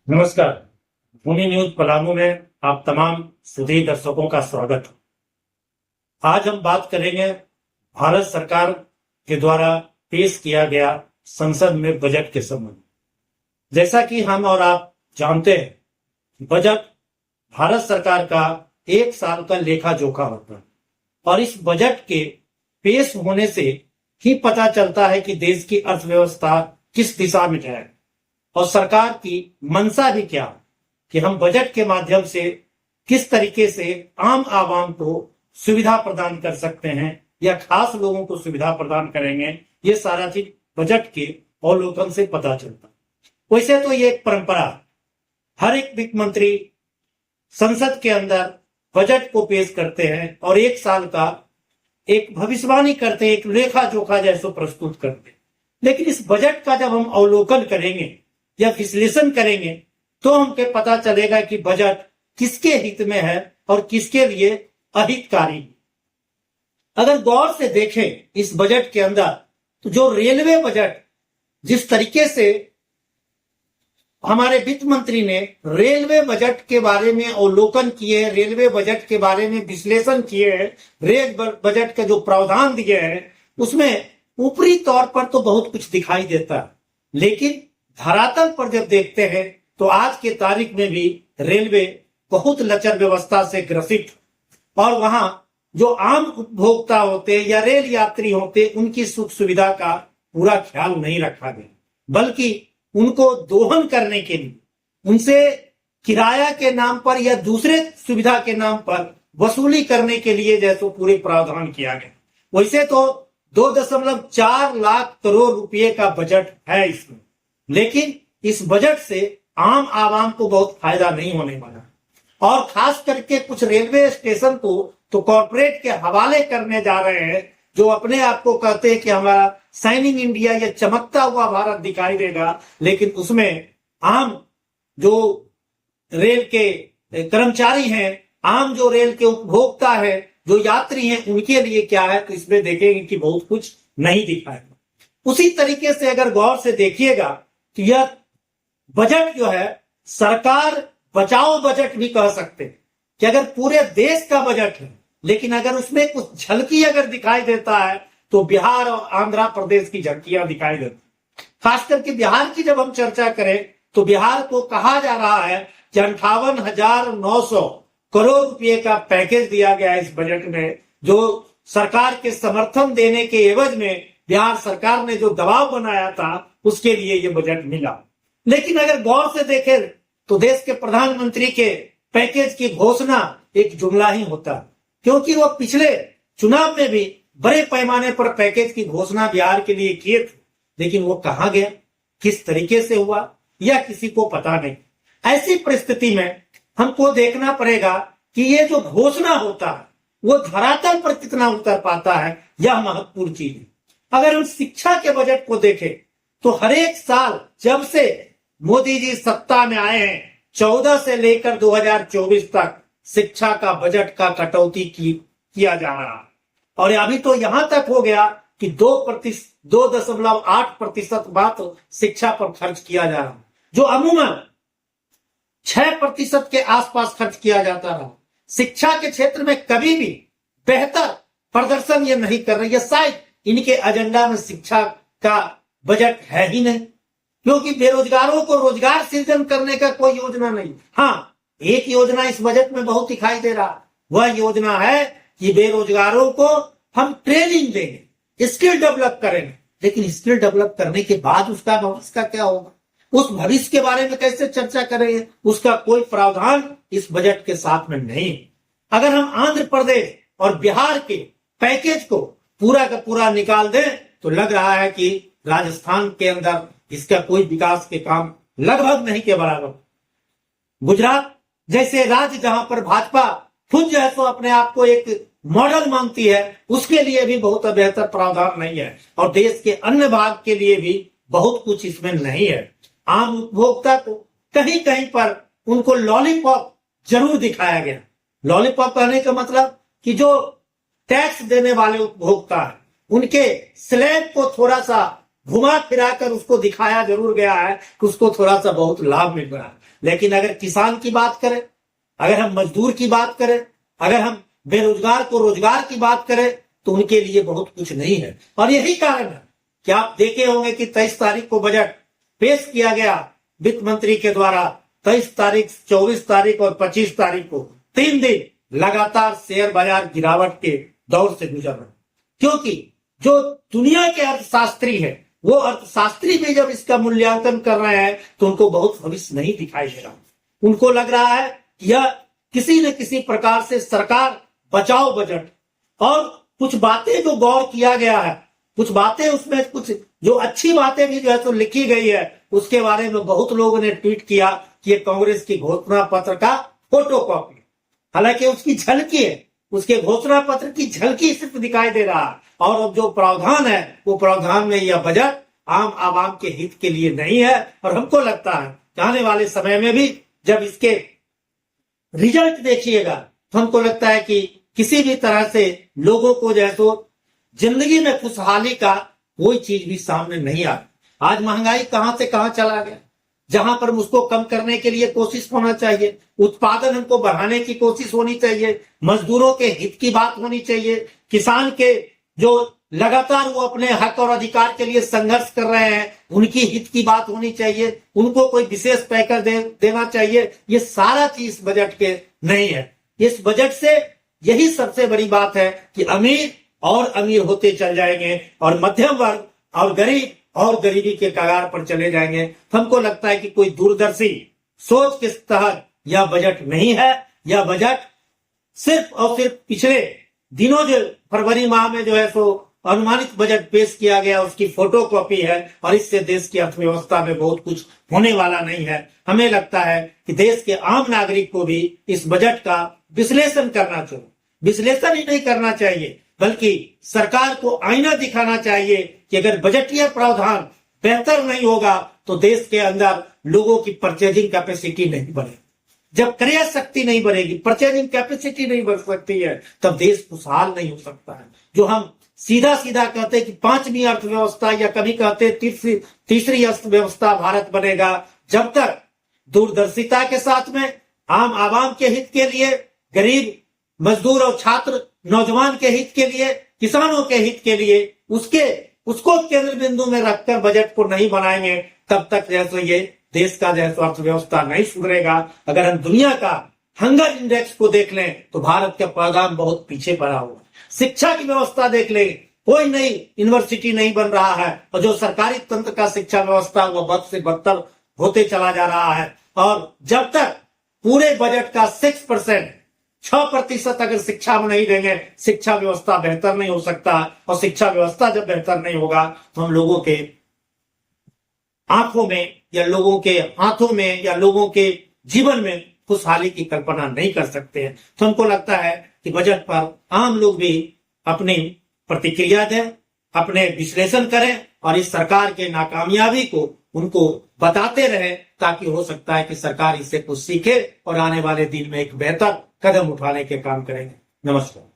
नमस्कार। भूमि न्यूज पलामू में आप तमाम सुधी दर्शकों का स्वागत है। आज हम बात करेंगे भारत सरकार के द्वारा पेश किया गया संसद में बजट के संबंध। जैसा कि हम और आप जानते हैं, बजट भारत सरकार का एक साल का लेखा जोखा होता है और इस बजट के पेश होने से ही पता चलता है कि देश की अर्थव्यवस्था किस दिशा में जाए और सरकार की मंशा भी क्या है कि हम बजट के माध्यम से किस तरीके से आम आवाम को सुविधा प्रदान कर सकते हैं या खास लोगों को सुविधा प्रदान करेंगे। ये सारा चीज बजट के अवलोकन से पता चलता है। वैसे तो ये एक परंपरा, हर एक वित्त मंत्री संसद के अंदर बजट को पेश करते हैं और एक साल का एक भविष्यवाणी करते हैं, एक लेखा जोखा जैसा प्रस्तुत करते हैं। लेकिन इस बजट का जब हम अवलोकन करेंगे या विश्लेषण करेंगे तो हमको पता चलेगा कि बजट किसके हित में है और किसके लिए अहितकारी। अगर गौर से देखें इस बजट के अंदर तो जो रेलवे बजट जिस तरीके से हमारे वित्त मंत्री ने रेलवे बजट के बारे में अवलोकन किए, रेलवे बजट के बारे में विश्लेषण किए हैं, रेल बजट के जो प्रावधान दिए हैं उसमें ऊपरी तौर पर तो बहुत कुछ दिखाई देता है, लेकिन धरातल पर जब देखते हैं तो आज के तारीख में भी रेलवे बहुत लचर व्यवस्था से ग्रसित और वहां जो आम उपभोक्ता होते या रेल यात्री होते उनकी सुख सुविधा का पूरा ख्याल नहीं रखा गया, बल्कि उनको दोहन करने के लिए उनसे किराया के नाम पर या दूसरे सुविधा के नाम पर वसूली करने के लिए जैसे पूरे प्रावधान किया गया। वैसे तो 2.4 लाख करोड़ रुपए का बजट है इसमें, लेकिन इस बजट से आम आवाम को बहुत फायदा नहीं होने वाला और खास करके कुछ रेलवे स्टेशन को तो कॉर्पोरेट के हवाले करने जा रहे हैं, जो अपने आप को कहते हैं कि हमारा शाइनिंग इंडिया या चमकता हुआ भारत दिखाई देगा, लेकिन उसमें आम जो रेल के कर्मचारी हैं, आम जो रेल के उपभोक्ता है, जो यात्री हैं, उनके लिए क्या है तो इसमें देखेंगे कि बहुत कुछ नहीं दिखाएगा। उसी तरीके से अगर गौर से देखिएगा तो यह बजट जो है सरकार बचाओ बजट भी कह सकते हैं कि अगर पूरे देश का बजट है लेकिन अगर उसमें कुछ झलकी अगर दिखाई देता है तो बिहार और आंध्र प्रदेश की झलकियां दिखाई देती। खास करके बिहार की जब हम चर्चा करें तो बिहार को कहा जा रहा है कि 58,900 करोड़ रुपए का पैकेज दिया गया है इस बजट में, जो सरकार के समर्थन देने के एवज में बिहार सरकार ने जो दबाव बनाया था उसके लिए ये बजट मिला। लेकिन अगर गौर से देखें तो देश के प्रधानमंत्री के पैकेज की घोषणा एक जुमला ही होता है, क्योंकि वो पिछले चुनाव में भी बड़े पैमाने पर पैकेज की घोषणा बिहार के लिए किए थे, लेकिन वो कहां गया, किस तरीके से हुआ या किसी को पता नहीं। ऐसी परिस्थिति में हमको देखना पड़ेगा कि ये जो घोषणा होता है वो धरातल पर कितना उतर पाता है, यह महत्वपूर्ण चीज है। अगर हम शिक्षा के बजट को देखें तो हर एक साल जब से मोदी जी सत्ता में आए हैं 14 से लेकर 2024 तक शिक्षा का बजट का कटौती किया जा रहा है और अभी तो यहां तक हो गया कि 2.8% मात्र शिक्षा पर खर्च किया जा रहा है, जो अमूमन 6% के आसपास खर्च किया जाता रहा। शिक्षा के क्षेत्र में कभी भी बेहतर प्रदर्शन ये नहीं कर रही है, शायद इनके एजेंडा में शिक्षा का बजट है ही नहीं, क्योंकि बेरोजगारों को रोजगार सृजन करने का कोई योजना नहीं। हाँ, एक योजना इस बजट में बहुत दिखाई दे रहा, वह योजना है कि बेरोजगारों को हम ट्रेनिंग देंगे, स्किल डेवलप करेंगे, लेकिन स्किल डेवलप करने के बाद उसका भविष्य का क्या होगा, उस भविष्य के बारे में कैसे चर्चा करेंगे, उसका कोई प्रावधान इस बजट के साथ में नहीं। अगर हम आंध्र प्रदेश और बिहार के पैकेज को पूरा का पूरा निकाल दें तो लग रहा है कि राजस्थान के अंदर इसका कोई विकास के काम लगभग नहीं के बराबर। गुजरात जैसे राज्य जहां पर भाजपा खुद जो है तो अपने आप को एक मॉडल मानती है, उसके लिए भी बहुत बेहतर प्रावधान नहीं है और देश के अन्य भाग के लिए भी बहुत कुछ इसमें नहीं है। आम उपभोक्ता को कहीं कहीं पर उनको लॉलीपॉप जरूर दिखाया गया। लॉलीपॉप कहने का मतलब कि जो टैक्स देने वाले उपभोक्ता है उनके स्लैब को थोड़ा सा घुमा फिरा कर उसको दिखाया जरूर गया है कि उसको थोड़ा सा बहुत लाभ मिल रहा है। लेकिन अगर किसान की बात करें, अगर हम मजदूर की बात करें, अगर हम बेरोजगार को रोजगार की बात करें, तो उनके लिए बहुत कुछ नहीं है। और यही कारण है कि आप देखे होंगे कि 23 तारीख को बजट पेश किया गया वित्त मंत्री के द्वारा। 23 तारीख, 24 तारीख और 25 तारीख को 3 दिन लगातार शेयर बाजार गिरावट के दौर से गुजर रहे, क्योंकि जो दुनिया के अर्थशास्त्री है, वो अर्थशास्त्री भी जब इसका मूल्यांकन कर रहे हैं तो उनको बहुत भविष्य नहीं दिखाई दे रहा। उनको लग रहा है कि यह किसी न किसी प्रकार से सरकार बचाओ बजट, और कुछ बातें जो गौर किया गया है, कुछ बातें उसमें, कुछ जो अच्छी बातें भी जो है तो लिखी गई है, उसके बारे में बहुत लोगों ने ट्वीट किया कि ये कांग्रेस की घोषणा पत्र का फोटो कॉपी। हालांकि उसकी झलकी है, उसके घोषणा पत्र की झलकी सिर्फ दिखाई दे रहा है। और अब जो प्रावधान है, वो प्रावधान में यह बजट आम आवाम के हित के लिए नहीं है। और हमको लगता है कि आने वाले समय में भी जब इसके रिजल्ट देखिएगा, तो हमको लगता है कि किसी भी तरह से लोगों को जो है तो जिंदगी में खुशहाली का कोई चीज भी सामने नहीं आ। आज महंगाई कहां से कहां चला गया, जहां पर उसको कम करने के लिए कोशिश होना चाहिए, उत्पादन हमको बढ़ाने की कोशिश होनी चाहिए, मजदूरों के हित की बात होनी चाहिए, किसान के जो लगातार वो अपने हक और अधिकार के लिए संघर्ष कर रहे हैं, उनकी हित की बात होनी चाहिए, उनको कोई विशेष पैकेज देना चाहिए। ये सारा चीज बजट के नहीं है। इस बजट से यही सबसे बड़ी बात है कि अमीर और अमीर होते चल जाएंगे और मध्यम वर्ग और गरीब और गरीबी के कगार पर चले जाएंगे। हमको लगता है कि कोई दूरदर्शी सोच के तहत यह बजट नहीं है। यह बजट सिर्फ और सिर्फ पिछले दिनों जो फरवरी माह में जो है सो अनुमानित बजट पेश किया गया, उसकी फोटो कॉपी है, और इससे देश की अर्थव्यवस्था में बहुत कुछ होने वाला नहीं है। हमें लगता है कि देश के आम नागरिक को भी इस बजट का विश्लेषण करना चाहिए। विश्लेषण ही नहीं करना चाहिए, बल्कि सरकार को आईना दिखाना चाहिए कि अगर बजटीय प्रावधान बेहतर नहीं होगा तो देश के अंदर लोगों की परचेजिंग कैपेसिटी नहीं बढ़ेगी। जब क्रय शक्ति नहीं बढ़ेगी, परचेजिंग कैपेसिटी नहीं बढ़ सकती है, तब देश खुशहाल नहीं हो सकता है। जो हम सीधा सीधा कहते हैं कि 5वीं अर्थव्यवस्था, या कभी कहते हैं तीसरी अर्थव्यवस्था भारत बनेगा, जब तक दूरदर्शिता के साथ में आम आवाम के हित के लिए, गरीब, मजदूर और छात्र, नौजवान के हित के लिए, किसानों के हित के लिए उसको केंद्र बिंदु में रखकर बजट को नहीं बनाएंगे, तब तक जैसे ये देश का जैसे अर्थव्यवस्था नहीं सुधरेगा। अगर हम दुनिया का हंगर इंडेक्स को देख लें तो भारत का पैगाम बहुत पीछे पड़ा हुआ है। शिक्षा की व्यवस्था देख लें, कोई नई यूनिवर्सिटी नहीं बन रहा है, और जो सरकारी तंत्र का शिक्षा व्यवस्था वो बद से बदतर होते चला जा रहा है। और जब तक पूरे बजट का 6% अगर शिक्षा में नहीं देंगे, शिक्षा व्यवस्था बेहतर नहीं हो सकता। और शिक्षा व्यवस्था जब बेहतर नहीं होगा तो हम लोगों के आंखों में या लोगों के हाथों में या लोगों के जीवन में खुशहाली की कल्पना नहीं कर सकते हैं। तो हमको लगता है कि बजट पर आम लोग भी अपनी प्रतिक्रिया दें, अपने विश्लेषण करें, और इस सरकार के नाकामयाबी को उनको बताते रहे, ताकि हो सकता है कि सरकार इससे कुछ सीखे और आने वाले दिन में एक बेहतर कदम उठाने के काम करेंगे। नमस्कार।